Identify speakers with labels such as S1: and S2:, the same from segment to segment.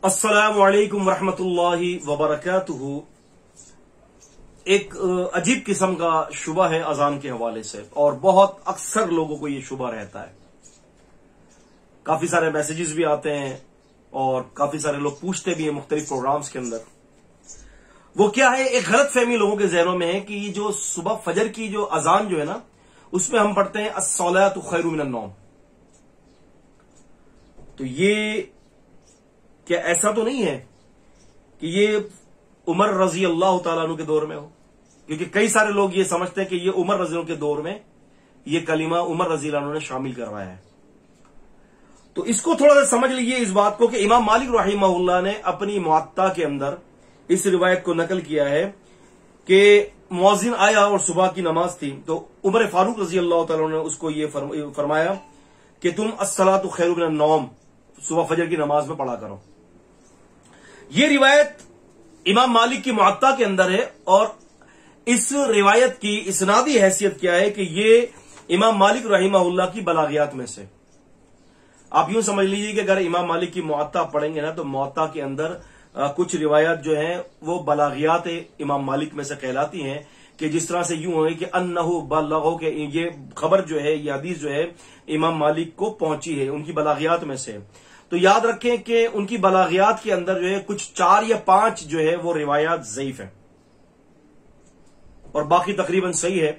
S1: अस्सलामु अलैकुम वरहमतुल्लाहि वबरकातुहू। एक अजीब किस्म का शुबा है अजान के हवाले से, और बहुत अक्सर लोगों को यह शुबा रहता है। काफी सारे मैसेजेस भी आते हैं और काफी सारे लोग पूछते भी हैं मुख्तलिफ प्रोग्राम्स के अंदर। वो क्या है, एक गलत फहमी लोगों के जहनों में है कि ये जो सुबह फजर की जो अजान जो है ना, उसमें हम पढ़ते हैं अस्सलातु खैरुम मिनन नौम। तो ये क्या ऐसा तो नहीं है कि ये उमर रजी अल्लाह तआला अन्हु के दौर में हो? क्योंकि कई सारे लोग ये समझते हैं कि ये उमर रजी अल्लाह के दौर में ये कलीमा उमर रजी अल्लाह अन्हु ने शामिल करवाया है। तो इसको थोड़ा सा समझ लीजिए इस बात को कि इमाम मालिक रहमहुल्लाह ने अपनी मुअत्ता के अंदर इस रिवायत को नकल किया है कि मुअज्जिन आया और सुबह की नमाज थी, तो उमर फारूक रजी अल्लाह तआला ने उसको ये फरमाया कि तुम अस्सलातु खैरुम मिनन नौम सुबह फजर की नमाज में पढ़ा करो। यह रिवायत इमाम मालिक की मुअत्ता के अंदर है, और इस रिवायत की इसनादी हैसियत क्या है कि यह इमाम मालिक रहमहुल्लाह की बलागियात में से। आप यूं समझ लीजिए कि अगर इमाम मालिक की मुअत्ता पढ़ेंगे ना, तो मुअत्ता के अंदर कुछ रिवायत जो है वो बलागियात इमाम मालिक में से कहलाती हैं, कि जिस तरह से यूं है कि अन्नहु बल्लगो के ये खबर जो है, ये हदीस जो है इमाम मालिक को पहुंची है उनकी बलागियात में से। तो याद रखें कि उनकी बलागियात के अंदर जो है कुछ 4 या 5 जो है वो रिवायात ज़ईफ है और बाकी तकरीबन सही है।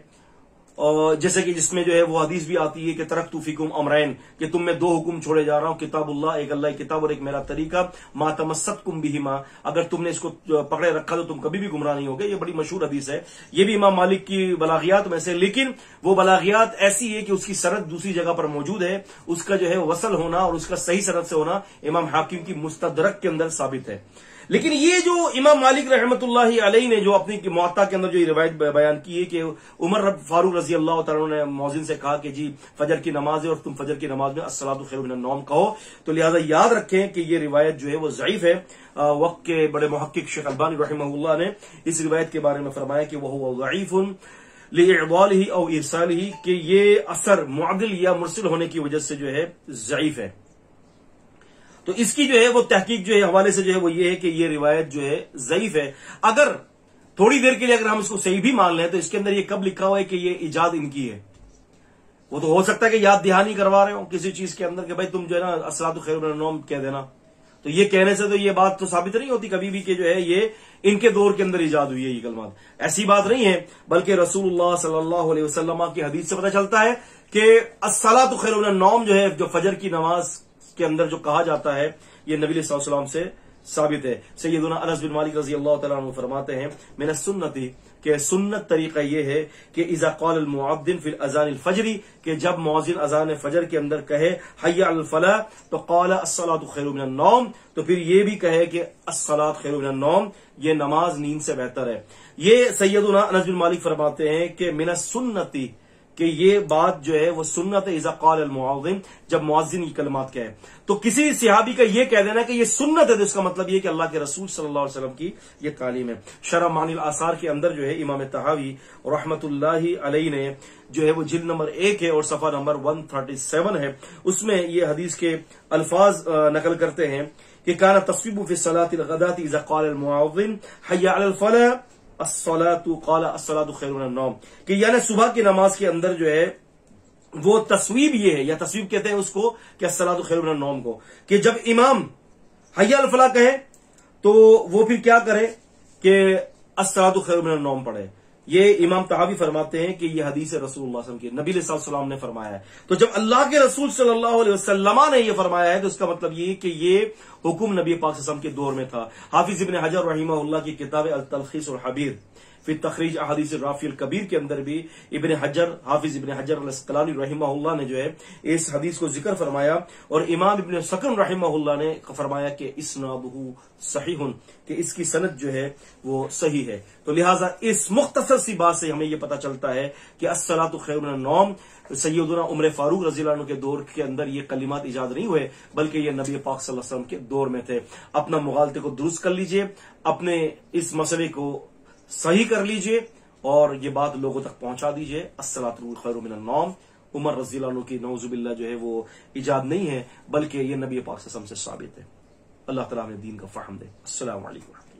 S1: और जैसे कि जिसमें जो है वो हदीस भी आती है कि तरक्तु फीकुम अमरैन, कि तुम में 2 हुक्म छोड़े जा रहा हूं, किताबुल्लाह, एक अल्लाह की किताब और एक मेरा तरीका, मा तमस्सकतुम बिहिमा, अगर तुमने इसको पकड़े रखा तो तुम कभी भी गुमराह नहीं होगे। ये बड़ी मशहूर हदीस है, ये भी इमाम मालिक की बलागियात में से। लेकिन वो बलागियात ऐसी है कि उसकी सनद दूसरी जगह पर मौजूद है, उसका जो है वसल होना और उसका सही सनद से होना इमाम हाकिम की मुस्तदरक के अंदर साबित है। लेकिन ये जो इमाम मालिक रहमतुल्लाहि अलैहि ने जो अपनी मुअत्ता के अंदर जो रिवायत बयान की है कि उमर फारूक रजी अल्लाह तआला ने मौजिन से कहा कि जी फजर की नमाज है और तुम फजर की नमाज में अस्सलातु खैरुम मिनन नौम कहो, तो लिहाजा याद रखें कि ये रिवायत जो है वो ज़ईफ है। वक्त के बड़े मुहक्किक शेख अलबानी रहमहुल्लाह ने इस रिवायत के बारे में फरमाया कि वह ज़ईफुन लिइअदालिही औ इरसालिही, कि ये असर मुअद्दिल या मुरसिल होने की वजह से जो है ज़ईफ है। तो इसकी जो है वो तहकीक जो है हवाले से जो है वो ये है कि ये रिवायत जो है ज़ईफ है। अगर थोड़ी देर के लिए अगर हम इसको सही भी मान लें, तो इसके अंदर ये कब लिखा हुआ है कि ये इजाद इनकी है? वो तो हो सकता है कि याद दहानी करवा रहे हो किसी चीज के अंदर कि भाई तुम जो है ना अस्सलातु खैरुम मिनन नौम कह देना। तो ये कहने से तो ये बात तो साबित नहीं होती कभी भी कि जो है ये इनके दौर के अंदर इजाद हुई है ये कलमात। ऐसी बात नहीं है, बल्कि रसूलुल्लाह सल्लल्लाहु अलैहि वसल्लम की हदीस से पता चलता है कि अस्सलातु खैरुम मिनन नौम जो है, जो फजर की नमाज के अंदर जो कहा जाता है, ये नबी सल्लल्लाहु अलैहि वसल्लम से साबित है। सैयदुना अनस बिन मालिक रजी अल्लाह तआला अन्हु फरमाते हैं, मिन सुन्नती, के सुन्नत तरीका यह है कि इज़ा क़ाल अल मुअद्दिन फिल अज़ान अल फजरी, के जब मुअज्जिन अज़ान फजर के अंदर कहे हय्या अल फलाह, तो क़ाल अस्सलातु खैरुम मिनन नौम, तो फिर ये भी कहे कि अस्सलात खैरुम मिनन नौम, ये नमाज नींद से बेहतर है। ये सैयदुना अनस बिन मालिक फरमाते हैं कि मिन सुन्नती, कि ये बात जो है वो सुन्नत है इज़ा क़ाल अल मुअद्दिन, जब मुअज्जिन ये कलमात कहे। तो किसी सहाबी का ये कह देना कि ये सुन्नत है, तो इसका मतलब ये कि अल्लाह के रसूल सल्लल्लाहु अलैहि वसल्लम की ये तालीम है। शरह मानिल आसार के अंदर जो है इमाम तहावी रहमतुल्लाहि अलैहि ने जो है वो जिल्द नंबर 1 है और सफा नंबर 137 है, उसमें ये हदीस के अल्फाज नकल करते हैं कि काना तस्वीबु फी सलातिल गदाती इज़ा क़ाल अल मुअद्दिन हय्या अलल फलाह अस्सलातु क़ाल अस्सलातु खैरुम मिनन नौम, कि यानी सुबह की नमाज के अंदर जो है वो तस्वीब ये है, या तस्वीब कहते हैं उसको कि अस्सलातु खैरुम मिनन नौम को, कि जब इमाम हय्या अल फलाह कहे तो वो फिर क्या करे कि अस्सलातु खैरुम मिनन नौम पढ़े। ये इमाम तहावी फरमाते हैं कि ये हदीस रसूलुल्लाह सल्लल्लाहु अलैहि वसल्लम की, नबी सल्लल्लाहु अलैहि वसल्लम ने फरमाया है। तो जब अल्लाह के रसूल सल्लल्लाहु अलैहि वसल्लम ने यह फरमाया है, तो इसका मतलब ये कि ये हुक्म नबी पाक सल्लल्लाहु अलैहि वसल्लम के दौर में था। हाफिज इब्न हजर रहमहुल्लाह की किताब अल तलखीस अल हबीर फिर तखरीज अहादीस राफी अल कबीर के अंदर भी हाफिज इब्न हजर अल अस्कलानी रहमहुल्लाह ने जो है इस हदीस को जिक्र फरमाया, और इमाम इब्न सकन रहमहुल्लाह ने फरमाया कि इस्नादुहु सहीहुन, कि इसकी सनद जो है वो सही है। तो लिहाजा इस मुख्तसर सी बात से हमें यह पता चलता है कि अस्सलातु खैरुम मिनन नौम सैयदुना उमर फारूक रज़ी अल्लाह अन्हु के दौर के अंदर ये कलिमात इजाद नहीं हुए, बल्कि ये नबी पाक सल्लल्लाहु अलैहि वसल्लम के दौर में थे। अपना मुगालते को दुरुस्त कर लीजिए, अपने इस मसले को सही कर लीजिए और ये बात लोगों तक पहुंचा दीजिए। अस्सलातु खैरुम मिनन नौम उमर रज़ी अल्लाह अन्हु की नऊजुबिल्लाह जो है वो इजाद नहीं है, बल्कि ये नबी पाक सल्लल्लाहु अलैहि वसल्लम से साबित है। अल्लाह ताला हमें दीन का फहम दे। अस्सलाम वालेकुम।